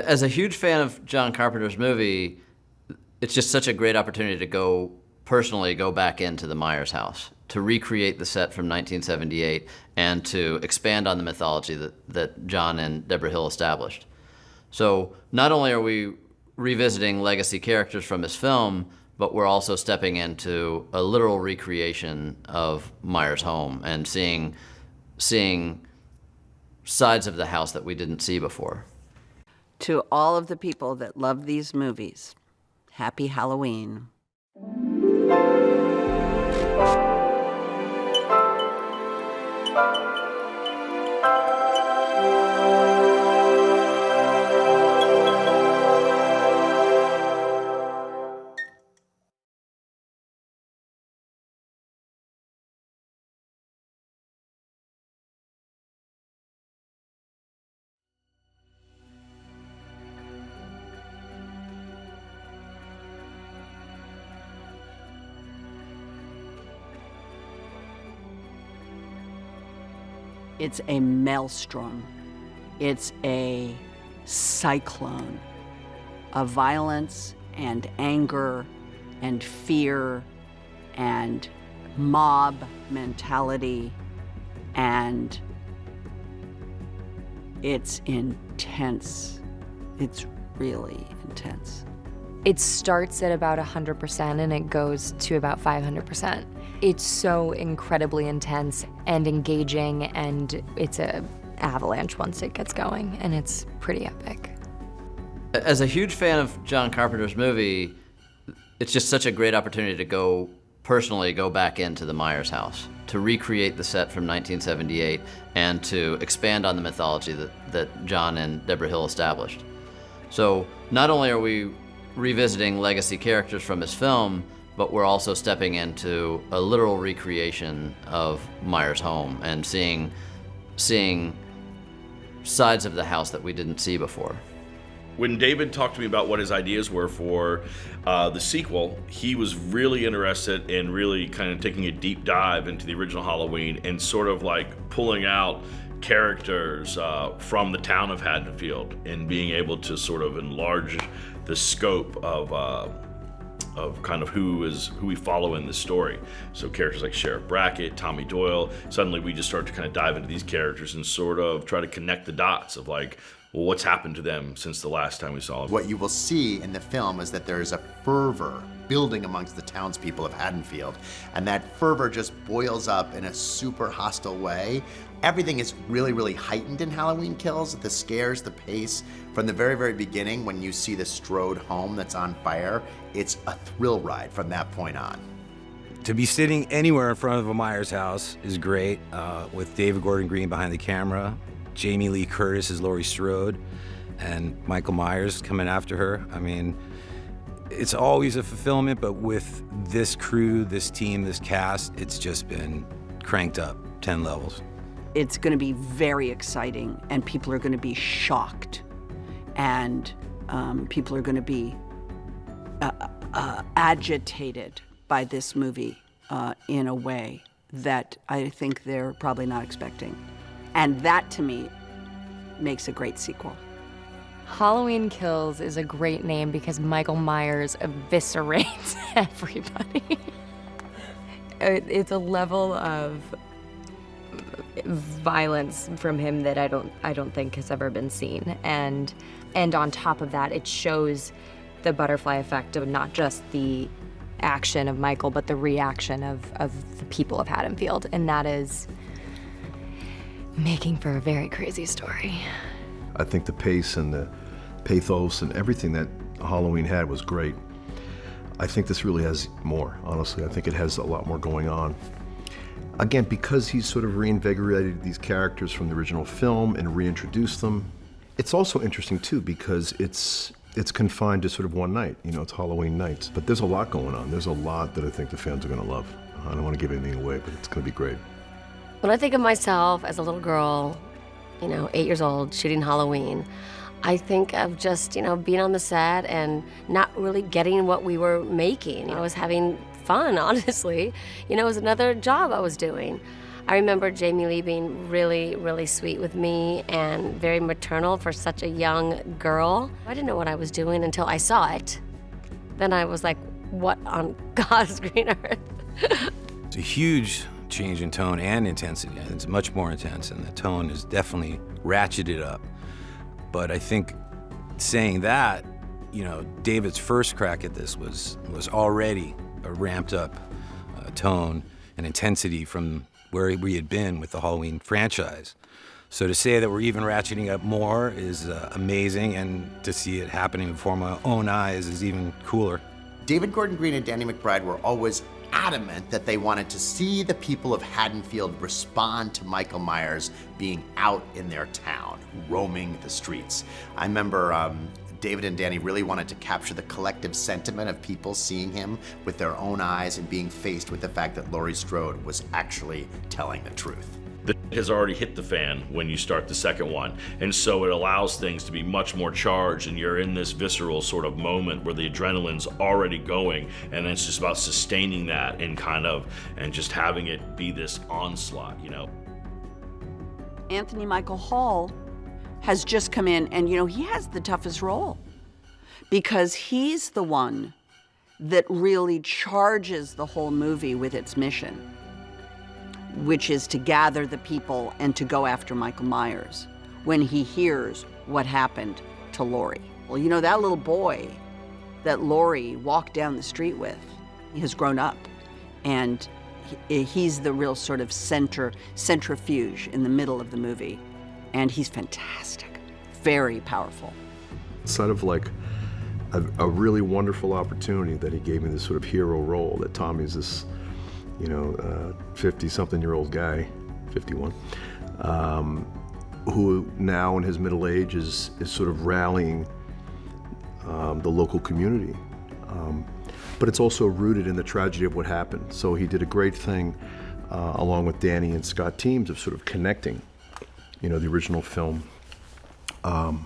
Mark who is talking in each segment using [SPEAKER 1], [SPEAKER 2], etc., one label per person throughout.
[SPEAKER 1] As a huge fan of John Carpenter's movie, it's just such a great opportunity to personally go back into the Myers house, to recreate the set from 1978 and to expand on the mythology that John and Deborah Hill established. So not only are we revisiting legacy characters from his film, but we're also stepping into a literal recreation of Myers' home and seeing sides of the house that we didn't see before.
[SPEAKER 2] To all of the people that love these movies, happy Halloween. It's a maelstrom. It's a cyclone of violence and anger and fear and mob mentality, and it's intense. It's really intense.
[SPEAKER 3] It starts at about 100% and it goes to about 500%. It's so incredibly intense and engaging, and it's an avalanche once it gets going, and it's pretty epic.
[SPEAKER 1] As a huge fan of John Carpenter's movie, it's just such a great opportunity to personally go back into the Myers house, to recreate the set from 1978 and to expand on the mythology that John and Deborah Hill established. So not only are we revisiting legacy characters from his film, but we're also stepping into a literal recreation of Myers' home and seeing sides of the house that we didn't see before.
[SPEAKER 4] When David talked to me about what his ideas were for the sequel, he was really interested in really kind of taking a deep dive into the original Halloween and sort of like pulling out characters from the town of Haddonfield and being able to sort of enlarge the scope of kind of who we follow in the story. So characters like Sheriff Brackett, Tommy Doyle, suddenly we just start to kind of dive into these characters and sort of try to connect the dots of like, well, what's happened to them since the last time we saw them?
[SPEAKER 5] What you will see in the film is that there is a fervor building amongst the townspeople of Haddonfield, and that fervor just boils up in a super hostile way. Everything is really, really heightened in Halloween Kills. The scares, the pace, from the very, very beginning when you see the Strode home that's on fire, it's a thrill ride from that point on.
[SPEAKER 6] To be sitting anywhere in front of a Myers house is great, with David Gordon Green behind the camera, Jamie Lee Curtis as Laurie Strode, and Michael Myers coming after her. I mean, it's always a fulfillment, but with this crew, this team, this cast, it's just been cranked up 10 levels.
[SPEAKER 2] It's going to be very exciting, and people are going to be shocked, and people are going to be agitated by this movie in a way that I think they're probably not expecting. And that, to me, makes a great sequel.
[SPEAKER 3] Halloween Kills is a great name because Michael Myers eviscerates everybody. It's a level of violence from him that I don't think has ever been seen. And on top of that, it shows the butterfly effect of not just the action of Michael, but the reaction of the people of Haddonfield. And that is making for a very crazy story.
[SPEAKER 7] I think the pace and the pathos and everything that Halloween had was great. I think this really has more, honestly. I think it has a lot more going on. Again, because he's sort of reinvigorated these characters from the original film and reintroduced them. It's also interesting too because it's confined to sort of one night, you know, it's Halloween nights. But there's a lot going on. There's a lot that I think the fans are gonna love. I don't wanna give anything away, but it's gonna be great.
[SPEAKER 8] When I think of myself as a little girl, 8 years old, shooting Halloween, I think of just, being on the set and not really getting what we were making. I was having fun, honestly. It was another job I was doing. I remember Jamie Lee being really, really sweet with me and very maternal for such a young girl. I didn't know what I was doing until I saw it. Then I was like, what on God's green earth?
[SPEAKER 6] It's a huge change in tone and intensity. It's much more intense, and the tone is definitely ratcheted up. But I think saying that, you know, David's first crack at this was already a ramped up tone and intensity from where we had been with the Halloween franchise. So to say that we're even ratcheting up more is amazing, and to see it happening before my own eyes is even cooler.
[SPEAKER 5] David Gordon Green and Danny McBride were always adamant that they wanted to see the people of Haddonfield respond to Michael Myers being out in their town, roaming the streets. I remember David and Danny really wanted to capture the collective sentiment of people seeing him with their own eyes and being faced with the fact that Laurie Strode was actually telling the truth.
[SPEAKER 4] That has already hit the fan when you start the second one, and so it allows things to be much more charged, and you're in this visceral sort of moment where the adrenaline's already going, and it's just about sustaining that and just having it be this onslaught, you know.
[SPEAKER 2] Anthony Michael Hall has just come in, and he has the toughest role because he's the one that really charges the whole movie with its mission, which is to gather the people and to go after Michael Myers when he hears what happened to Laurie. Well, that little boy that Laurie walked down the street with, he has grown up, and he's the real sort of centrifuge in the middle of the movie, and he's fantastic, very powerful.
[SPEAKER 7] It's sort of like a really wonderful opportunity that he gave me, this sort of hero role, that Tommy's this 50-something-year-old guy, 51, who now in his middle age is sort of rallying the local community. But it's also rooted in the tragedy of what happened. So he did a great thing along with Danny and Scott Teams of sort of connecting, the original film to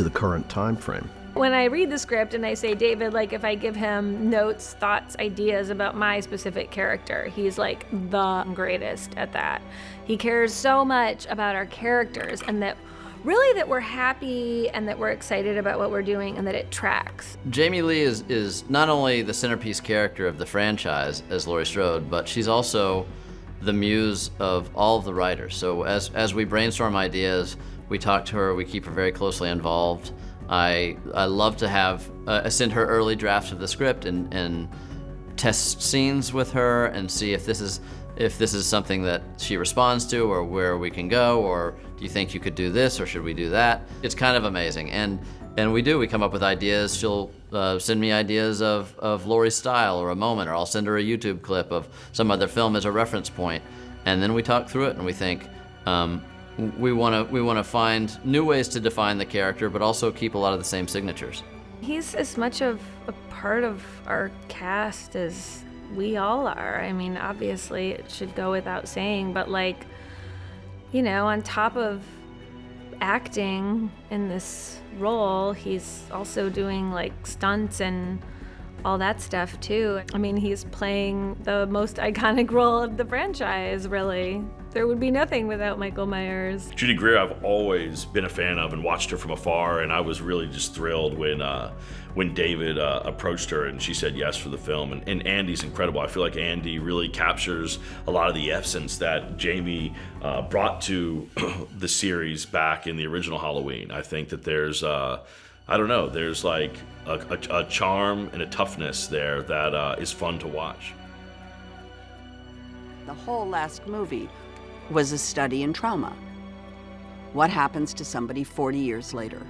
[SPEAKER 7] the current time frame.
[SPEAKER 9] When I read the script and I say, David, like if I give him notes, thoughts, ideas about my specific character, he's like the greatest at that. He cares so much about our characters, and that we're happy and that we're excited about what we're doing and that it tracks.
[SPEAKER 1] Jamie Lee is not only the centerpiece character of the franchise as Laurie Strode, but she's also the muse of all of the writers. So as we brainstorm ideas, we talk to her, we keep her very closely involved. I love to have send her early drafts of the script and test scenes with her and see if this is something that she responds to, or where we can go, or do you think you could do this, or should we do that? It's kind of amazing, and we come up with ideas. She'll send me ideas of Laurie's style or a moment, or I'll send her a YouTube clip of some other film as a reference point, and then we talk through it and we think. We want to find new ways to define the character, but also keep a lot of the same signatures.
[SPEAKER 9] He's as much of a part of our cast as we all are. I mean, obviously it should go without saying, but on top of acting in this role, he's also doing stunts and all that stuff too. I mean, he's playing the most iconic role of the franchise, really. There would be nothing without Michael Myers.
[SPEAKER 4] Judy Greer, I've always been a fan of and watched her from afar, and I was really just thrilled when David approached her and she said yes for the film. And Andy's incredible. I feel like Andy really captures a lot of the essence that Jamie brought to the series back in the original Halloween. I think that there's there's a charm and a toughness there that is fun to watch.
[SPEAKER 2] The whole last movie was a study in trauma. What happens to somebody 40 years later?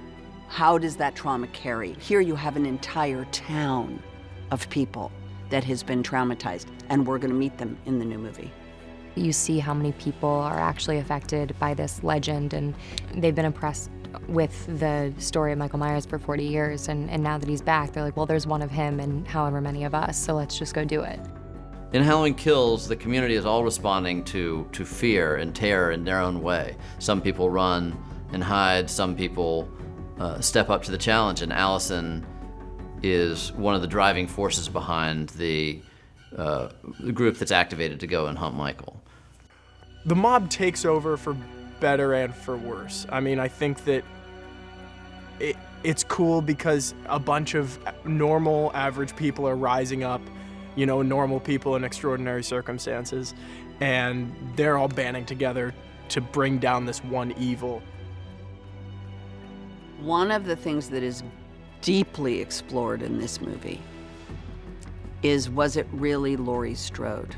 [SPEAKER 2] How does that trauma carry? Here you have an entire town of people that has been traumatized, and we're going to meet them in the new movie.
[SPEAKER 3] You see how many people are actually affected by this legend, and they've been impressed with the story of Michael Myers for 40 years, and now that he's back, they're like, well, there's one of him and however many of us, so let's just go do it.
[SPEAKER 1] In Halloween Kills, the community is all responding to fear and terror in their own way. Some people run and hide, some people step up to the challenge, and Allison is one of the driving forces behind the group that's activated to go and hunt Michael.
[SPEAKER 10] The mob takes over for better and for worse. I mean, I think that it's cool because a bunch of normal, average people are rising up, you know, normal people in extraordinary circumstances, and they're all banding together to bring down this one evil.
[SPEAKER 2] One of the things that is deeply explored in this movie is, was it really Laurie Strode?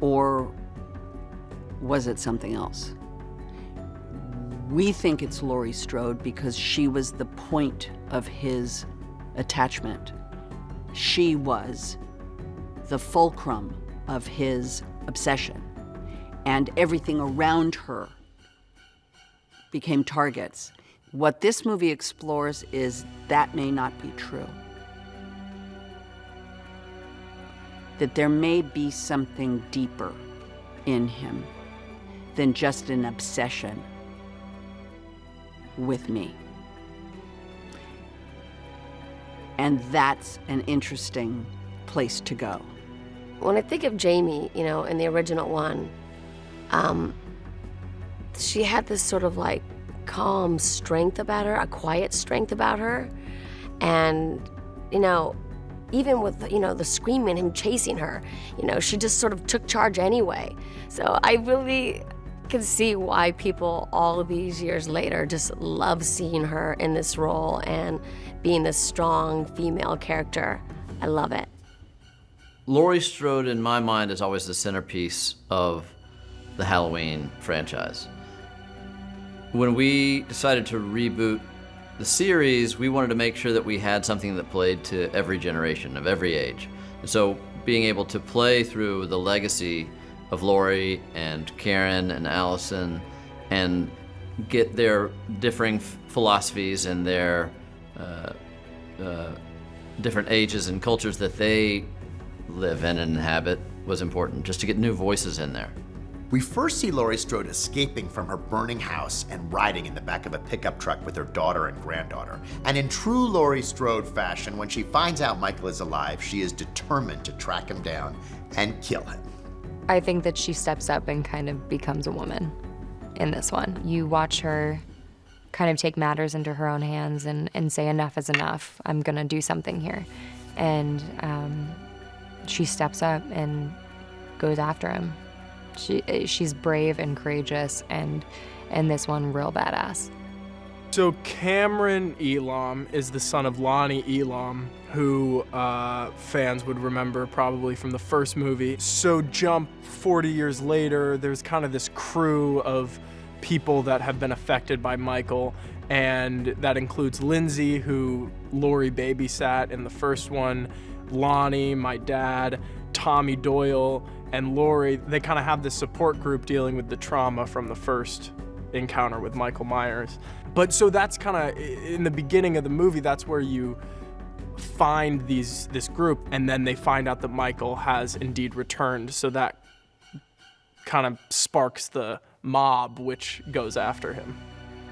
[SPEAKER 2] Or was it something else? We think it's Laurie Strode because she was the point of his attachment. She was the fulcrum of his obsession, and everything around her became targets. What this movie explores is that may not be true. That there may be something deeper in him than just an obsession with me. And that's an interesting place to go.
[SPEAKER 8] When I think of Jamie, you know, in the original one, she had this sort of like calm strength about her, a quiet strength about her. And, you know, even with, you know, the screaming, him chasing her, you know, she just sort of took charge anyway. So I really can see why people all of these years later just love seeing her in this role and being this strong female character. I love it.
[SPEAKER 1] Laurie Strode, in my mind, is always the centerpiece of the Halloween franchise. When we decided to reboot the series, we wanted to make sure that we had something that played to every generation, of every age. And so being able to play through the legacy of Laurie and Karen and Allison and get their differing philosophies and their different ages and cultures that they live in and inhabit was important, just to get new voices in there.
[SPEAKER 5] We first see Laurie Strode escaping from her burning house and riding in the back of a pickup truck with her daughter and granddaughter. And in true Laurie Strode fashion, when she finds out Michael is alive, she is determined to track him down and kill him.
[SPEAKER 3] I think that she steps up and kind of becomes a woman in this one. You watch her kind of take matters into her own hands and say enough is enough. I'm gonna do something here. And she steps up and goes after him. She's brave and courageous, and this one real badass.
[SPEAKER 10] So Cameron Elam is the son of Lonnie Elam, who fans would remember probably from the first movie. So jump 40 years later, there's kind of this crew of people that have been affected by Michael, and that includes Lindsay, who Laurie babysat in the first one, Lonnie, my dad, Tommy Doyle, and Laurie. They kind of have this support group dealing with the trauma from the first encounter with Michael Myers. But so that's kind of, in the beginning of the movie, that's where you find this group, and then they find out that Michael has indeed returned, so that kind of sparks the mob, which goes after him.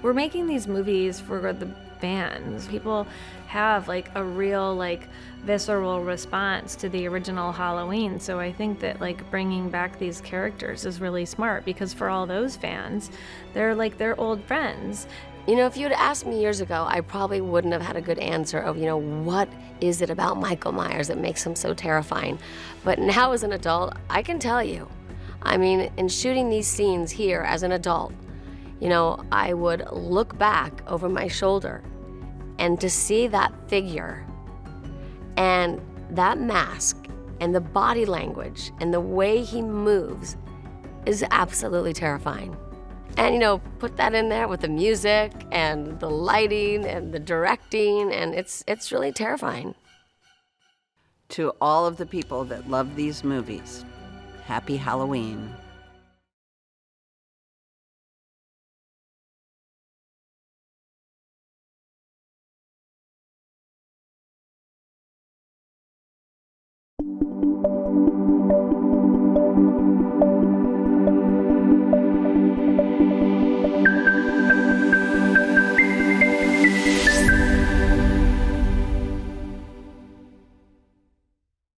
[SPEAKER 9] We're making these movies for the fans. People have like a real like visceral response to the original Halloween, so I think that like bringing back these characters is really smart, because for all those fans, they're like their old friends.
[SPEAKER 8] You know, if you had asked me years ago, I probably wouldn't have had a good answer of, you know, what is it about Michael Myers that makes him so terrifying? But now as an adult, I can tell you. I mean, in shooting these scenes here as an adult, you know, I would look back over my shoulder, and to see that figure and that mask and the body language and the way he moves is absolutely terrifying. And, you know, put that in there with the music and the lighting and the directing, and it's really terrifying.
[SPEAKER 2] To all of the people that love these movies, happy Halloween.